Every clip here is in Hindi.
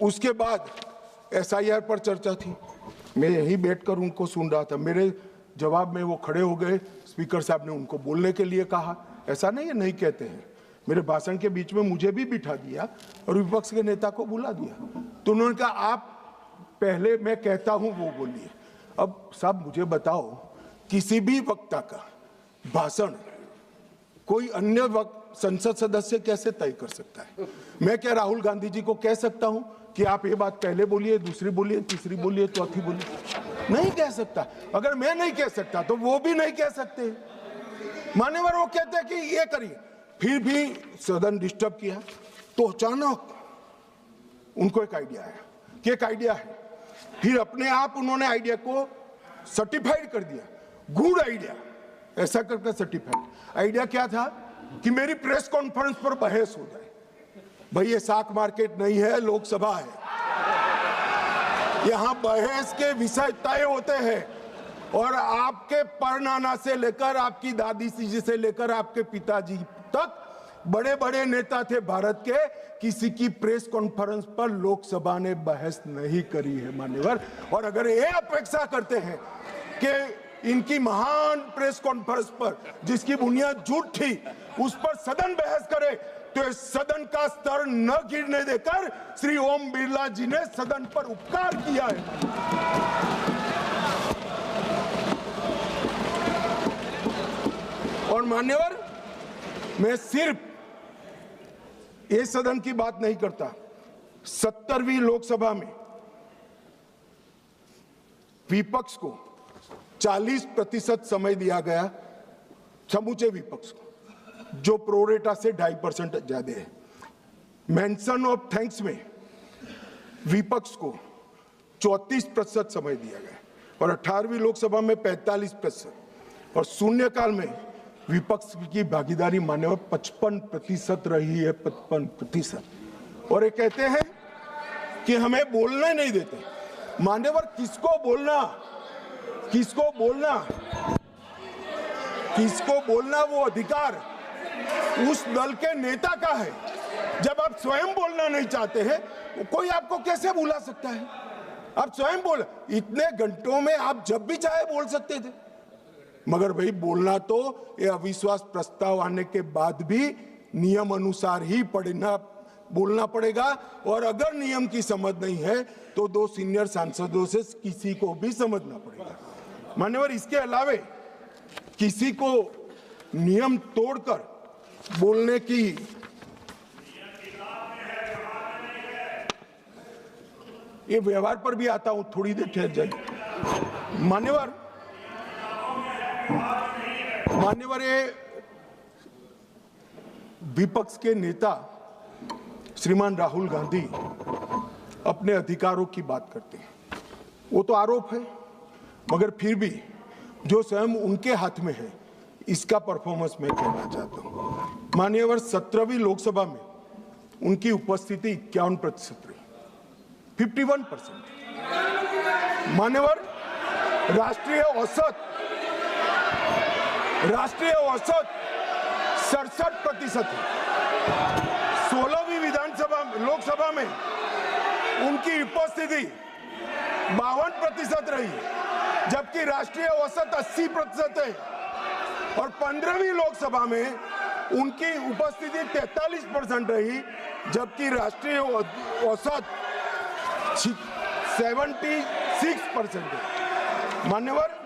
उसके बाद SIR पर चर्चा थी, मैं यहीं बैठकर उनको सुन रहा था। मेरे जवाब में वो खड़े हो गए, स्पीकर साहब ने उनको बोलने के लिए कहा। ऐसा नहीं है नहीं कहते हैं, मेरे भाषण के बीच में मुझे भी बिठा दिया और विपक्ष के नेता को बुला दिया। तो उन्होंने कहा आप पहले मैं कहता हूं वो बोलिए। अब साहब मुझे बताओ, किसी भी वक्ता का भाषण कोई अन्य संसद सदस्य कैसे तय कर सकता है? मैं क्या राहुल गांधी जी को कह सकता हूं कि आप ये बात पहले बोलिए, दूसरी बोलिए, तीसरी बोलिए, चौथी बोलिए? नहीं कह सकता। अगर मैं नहीं कह सकता तो वो भी नहीं कह सकते। मान्यवर वो कहते हैं कि ये करिए, फिर भी सदन डिस्टर्ब किया। तो अचानक उनको एक आइडिया आया कि एक आइडिया है, फिर अपने आप उन्होंने आइडिया को सर्टिफाइड कर दिया, गुड आइडिया ऐसा करके सर्टिफाइड। आइडिया क्या था कि मेरी प्रेस कॉन्फ्रेंस पर बहस हो जाए। भाई ये साख मार्केट नहीं है, लोकसभा है, यहां बहस के विषय तय होते हैं और आपके परनाना से लेकर आपकी दादी जी से लेकर आपके पिताजी तक बड़े बड़े नेता थे भारत के, किसी की प्रेस कॉन्फ्रेंस पर लोकसभा ने बहस नहीं करी है मान्यवर। और अगर ये अपेक्षा करते हैं कि इनकी महान प्रेस कॉन्फ्रेंस पर जिसकी बुनियाद झूठ थी उस पर सदन बहस करे, तो इस सदन का स्तर न गिरने देकर श्री ओम बिरला जी ने सदन पर उपकार किया है। और मान्यवर मैं सिर्फ ये सदन की बात नहीं करता, 70वीं लोकसभा में विपक्ष को 40% समय दिया गया, समूचे विपक्ष को, जो प्रोरेटा से 2.5% ज्यादा है। मेंशन ऑफ थैंक्स में विपक्ष को 34% समय दिया गया और 18वीं लोकसभा में 45% और शून्यकाल में विपक्ष की भागीदारी मान्यवर 55% रही है, 55%। और ये कहते हैं कि हमें बोलने नहीं देते। मान्यवर किसको बोलना, किसको बोलना, किसको बोलना वो अधिकार उस दल के नेता का है। जब आप स्वयं बोलना नहीं चाहते हैं, कोई आपको कैसे बुला सकता है? आप स्वयं बोल, इतने घंटों में आप जब भी चाहे बोल सकते थे, मगर भाई बोलना तो ये अविश्वास प्रस्ताव आने के बाद भी नियम अनुसार ही बोलना पड़ेगा। और अगर नियम की समझ नहीं है तो 2 सीनियर सांसदों से किसी को भी समझना पड़ेगा। मान्यवर इसके अलावे किसी को नियम तोड़कर बोलने की ये व्यवहार पर भी आता हूं, थोड़ी देर ठहर जाइए। मान्यवर ये विपक्ष के नेता श्रीमान राहुल गांधी अपने अधिकारों की बात करते हैं, वो तो आरोप है, मगर फिर भी जो स्वयं उनके हाथ में है इसका परफॉर्मेंस मैं कहना चाहता हूं। मान्यवर 17वीं लोकसभा में उनकी उपस्थिति 51% रही, 51%। मान्यवर राष्ट्रीय औसत 67% है। 16वीं लोकसभा में उनकी उपस्थिति 52% रही, जबकि राष्ट्रीय औसत 80% है। और 15वीं लोकसभा में उनकी उपस्थिति 43% रही, जबकि राष्ट्रीय औसत 76% है। मान्यवर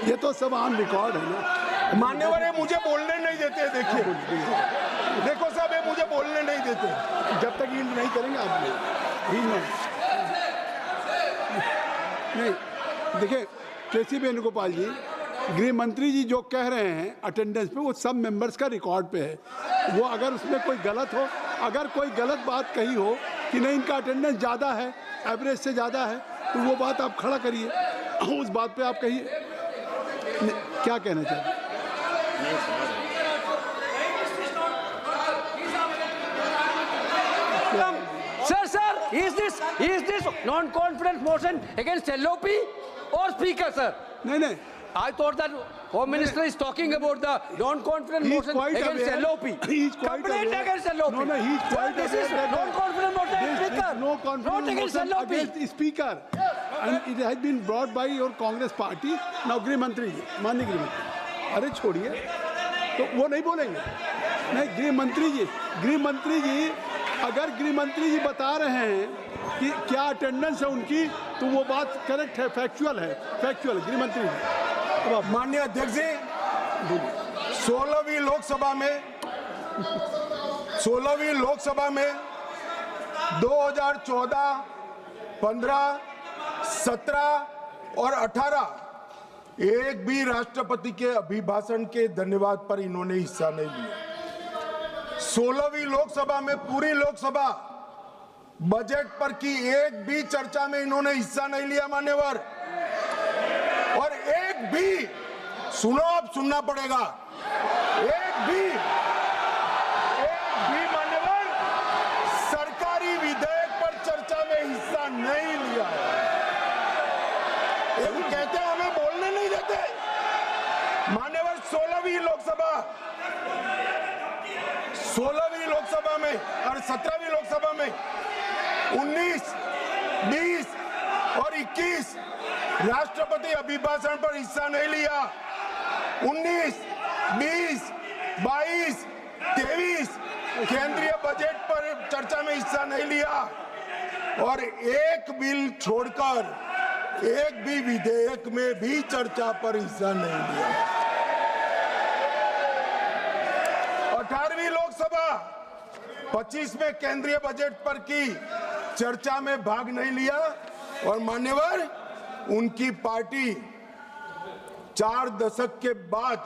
ये तो सब ऑन रिकॉर्ड है ना। मान्यवर ये मुझे बोलने नहीं देते। देखिए देखो साहब, ये मुझे बोलने नहीं देते जब तक ये नहीं करेंगे आप नहीं। देखिए केसी वेणुगोपाल जी, गृह मंत्री जी जो कह रहे हैं अटेंडेंस पे, वो सब मेंबर्स का रिकॉर्ड पे है। वो अगर उसमें कोई गलत हो, अगर कोई गलत बात कही हो कि नहीं इनका अटेंडेंस ज़्यादा है, एवरेज से ज़्यादा है, तो वो बात आप खड़ा करिए, उस बात पे आप कहिए क्या कहना चाहते हैं। Sir, is this non-confidence motion against LOP or Speaker, sir? नहीं, I thought that Home Minister is talking about the non-confidence He's motion quite against aware. LOP. He's quite Complaint aware. against LOP. No, he's quite This aware is that non-confidence motion, There is Speaker. no Not confidence against motion LOP. against the Speaker. And it has been brought by your Congress party. Now गृह मंत्री जी, माननीय गृह मंत्री, अरे छोड़िए, तो वो नहीं बोलेंगे। नहीं, गृह मंत्री जी, अगर गृह मंत्री जी बता रहे हैं कि क्या अटेंडेंस है उनकी, तो वो बात करेक्ट है, फैक्चुअल गृह मंत्री जी। अब आप माननीय अध्यक्ष जी, 16वीं लोकसभा में 2014, 15, 17 और 18 एक भी राष्ट्रपति के अभिभाषण के धन्यवाद पर इन्होंने हिस्सा नहीं लिया। 16वीं लोकसभा में पूरी लोकसभा बजट पर की एक भी चर्चा में इन्होंने हिस्सा नहीं लिया मान्यवर। और एक भी, सुनो, अब सुनना पड़ेगा, एक भी मान्यवर सरकारी विधेयक पर चर्चा में हिस्सा नहीं लिया है। ये कहते हैं हमें बोलने नहीं देते। मान्यवर 16वीं लोकसभा में और 17वीं लोकसभा में 19, 20 और 21 राष्ट्रपति अभिभाषण पर हिस्सा नहीं लिया। 19, 20, 22, 23 केंद्रीय बजट पर चर्चा में हिस्सा नहीं लिया और एक बिल छोड़कर एक भी विधेयक में भी चर्चा पर हिस्सा नहीं लिया। 18वीं लोकसभा 25 में केंद्रीय बजट पर की चर्चा में भाग नहीं लिया और मान्यवर उनकी पार्टी 4 दशक के बाद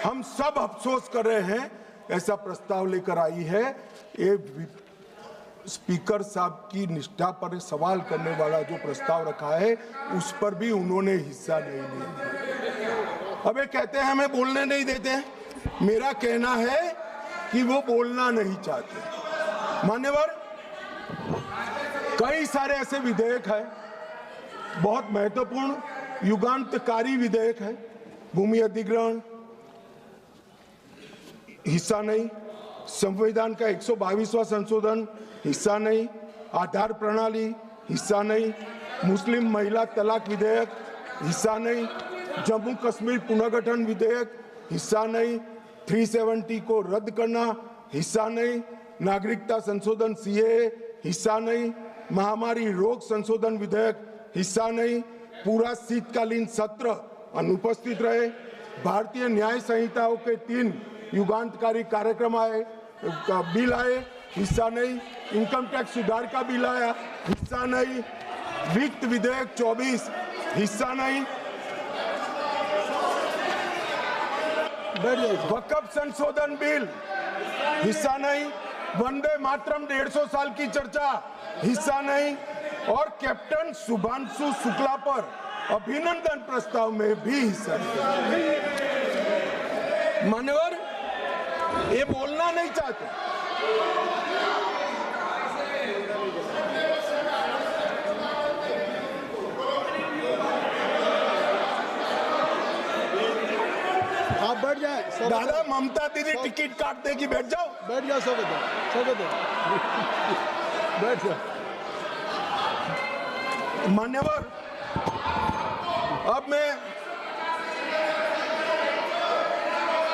हम सब अफसोस कर रहे हैं ऐसा प्रस्ताव लेकर आई है। ये स्पीकर साहब की निष्ठा पर सवाल करने वाला जो प्रस्ताव रखा है उस पर भी उन्होंने हिस्सा नहीं लिया। अब ये कहते हैं हमें बोलने नहीं देते। मेरा कहना है कि वो बोलना नहीं चाहते। मान्यवर, कई सारे ऐसे विधेयक हैं, बहुत महत्वपूर्ण युगांतकारी विधेयक है। भूमि अधिग्रहण हिस्सा नहीं, संविधान का 122वां संशोधन हिस्सा नहीं, आधार प्रणाली हिस्सा नहीं, मुस्लिम महिला तलाक विधेयक हिस्सा नहीं, जम्मू कश्मीर पुनर्गठन विधेयक हिस्सा नहीं, 370 को रद्द करना हिस्सा नहीं, नागरिकता संशोधन सीएए हिस्सा नहीं, महामारी रोग संशोधन विधेयक हिस्सा नहीं, पूरा शीतकालीन सत्र अनुपस्थित रहे, भारतीय न्याय संहिताओं के 3 युगांतकारी कार्यक्रम आए, बिल आए, हिस्सा नहीं, इनकम टैक्स सुधार का बिल आया, हिस्सा नहीं, वित्त विधेयक 24 हिस्सा नहीं, वक्फ संशोधन बिल हिस्सा नहीं, वंदे मातरम 150 साल की चर्चा हिस्सा नहीं और कैप्टन शुभांशु शुक्ला पर अभिनंदन प्रस्ताव में भी हिस्सा नहीं। मान्यवर, ये बोलना नहीं चाहते। आप बैठ जाए। दादा, ममता दीदी टिकट काट देगी, बैठ जाओ। बैठ जाओ, स्वागत है बैठ जाओ। मान्यवर, अब मैं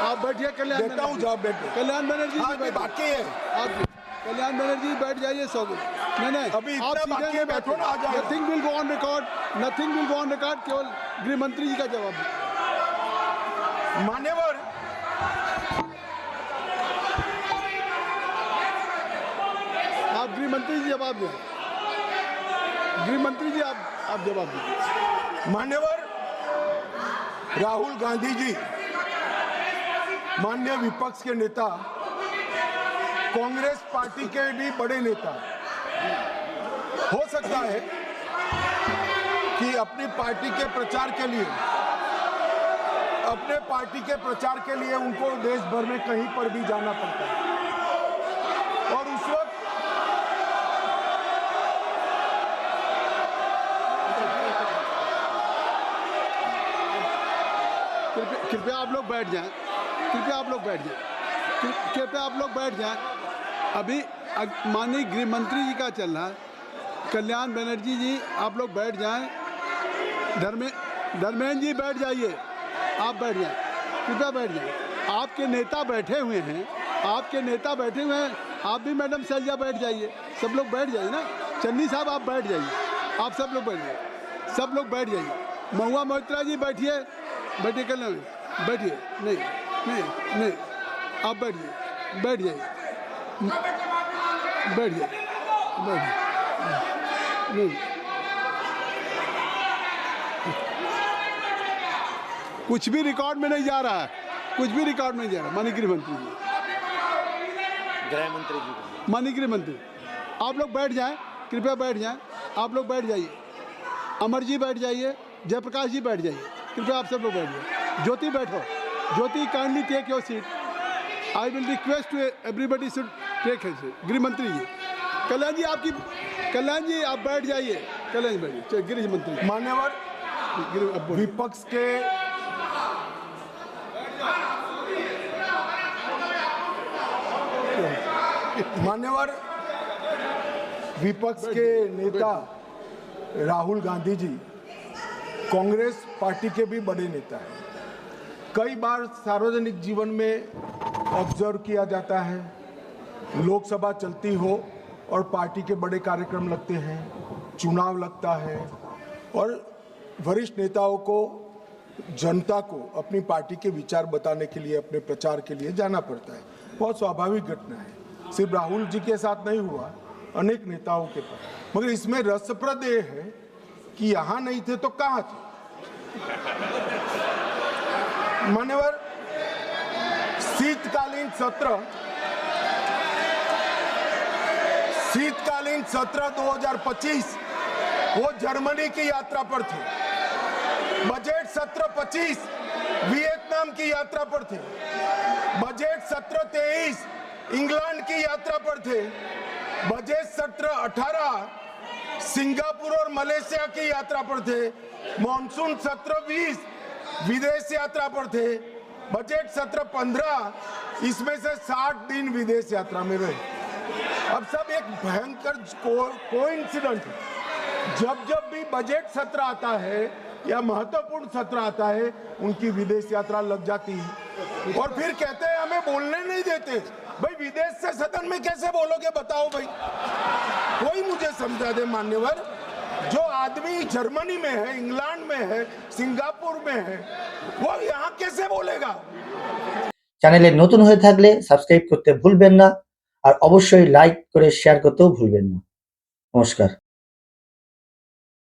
आप बैठिए। कल्याण देता हूँ जवाब, बैठे। कल्याण बनर्जी जी हाँ, बैठिए। बाकी है। आप कल्याण बनर्जी बैठ जाइए। सब नहीं अभी इतना बाकी है, बैठो ना, आ जाएगा। Nothing will go on record, केवल गृह मंत्री जी का जवाब है। मान्यवर, आप गृह मंत्री जी जवाब दें। गृह मंत्री जी आप जवाब दें। मान्यवर, राहुल गांधी जी माननीय विपक्ष के नेता, कांग्रेस पार्टी के भी बड़े नेता, हो सकता है कि अपनी पार्टी के प्रचार के लिए उनको देश भर में कहीं पर भी जाना पड़ता है और उस वक्त कृपया आप लोग बैठ जाएं, कृपया आप लोग बैठ जाएं, कृपया आप लोग बैठ जाएं। अभी माननीय गृह मंत्री जी का चल रहा है, कल्याण बनर्जी जी आप लोग बैठ जाएं, धर्मेंद्र जी बैठ जाइए, आप बैठ जाएं, कृपया बैठ जाएं। आपके नेता बैठे हुए हैं, आपके नेता बैठे हुए हैं, आप भी मैडम सैलजा बैठ जाइए, सब लोग बैठ जाइए ना। चन्नी साहब आप बैठ जाइए, आप सब लोग बैठ जाइए, सब लोग बैठ जाइए। महुआ मोहित्रा जी बैठिए, बैठिए, कल्याण बैठिए, नहीं नहीं नहीं, आप बैठिए, बैठ जाइए, बैठ जाइए, बैठ नहीं, कुछ भी रिकॉर्ड में नहीं जा रहा है, कुछ भी रिकॉर्ड में नहीं जा रहा। माननीय गृह मंत्री जी, माननीय गृह मंत्री आप लोग बैठ जाएं, कृपया बैठ जाएं, आप लोग बैठ जाइए। अमर जी बैठ जाइए, जयप्रकाश जी बैठ जाइए, कृपया आप सब लोग बैठ जाइए। ज्योति बैठो, Jyoti kindly take your seat. I will request everybody should take his seat. गृह मंत्री जी, कल्याण जी आपकी, कल्याण जी आप बैठ जाइए, कल्याण जी बैठिए। गृह मंत्री मान्यवर विपक्ष के मान्यवर विपक्ष के नेता राहुल गांधी जी कांग्रेस पार्टी के भी बड़े नेता हैं। कई बार सार्वजनिक जीवन में ऑब्जर्व किया जाता है, लोकसभा चलती हो और पार्टी के बड़े कार्यक्रम लगते हैं, चुनाव लगता है और वरिष्ठ नेताओं को, जनता को अपनी पार्टी के विचार बताने के लिए, अपने प्रचार के लिए जाना पड़ता है। बहुत स्वाभाविक घटना है, सिर्फ राहुल जी के साथ नहीं हुआ, अनेक नेताओं के पास। मगर इसमें रसप्रद ये है कि यहां नहीं थे तो कहां थे। मान्यवर शीतकालीन सत्र 2025 वो जर्मनी की यात्रा पर थे। बजट सत्र 25 वियतनाम की यात्रा पर थे। बजट सत्र 23 इंग्लैंड की यात्रा पर थे। बजट सत्र 18 सिंगापुर और मलेशिया की यात्रा पर थे। मॉनसून सत्र 20 विदेश यात्रा पर थे। बजट सत्र 15 इसमें से 60 दिन विदेश यात्रा में रहे। अब सब एक भयंकर कोइंसिडेंट है। जब भी बजट सत्र आता है या महत्वपूर्ण सत्र आता है, उनकी विदेश यात्रा लग जाती है और फिर कहते हैं हमें बोलने नहीं देते। भाई विदेश से सदन में कैसे बोलोगे बताओ भाई, कोई मुझे समझा दे। मान्यवर, जो आदमी जर्मनी में है, इंग्लैंड में है, सिंगापुर में है, वो यहाँ कैसे बोलेगा। চ্যানেলে নতুন হয়ে থাকলে সাবস্ক্রাইব করতে ভুলবেন না আর অবশ্যই লাইক করে শেয়ার করতেও ভুলবেন না। নমস্কার।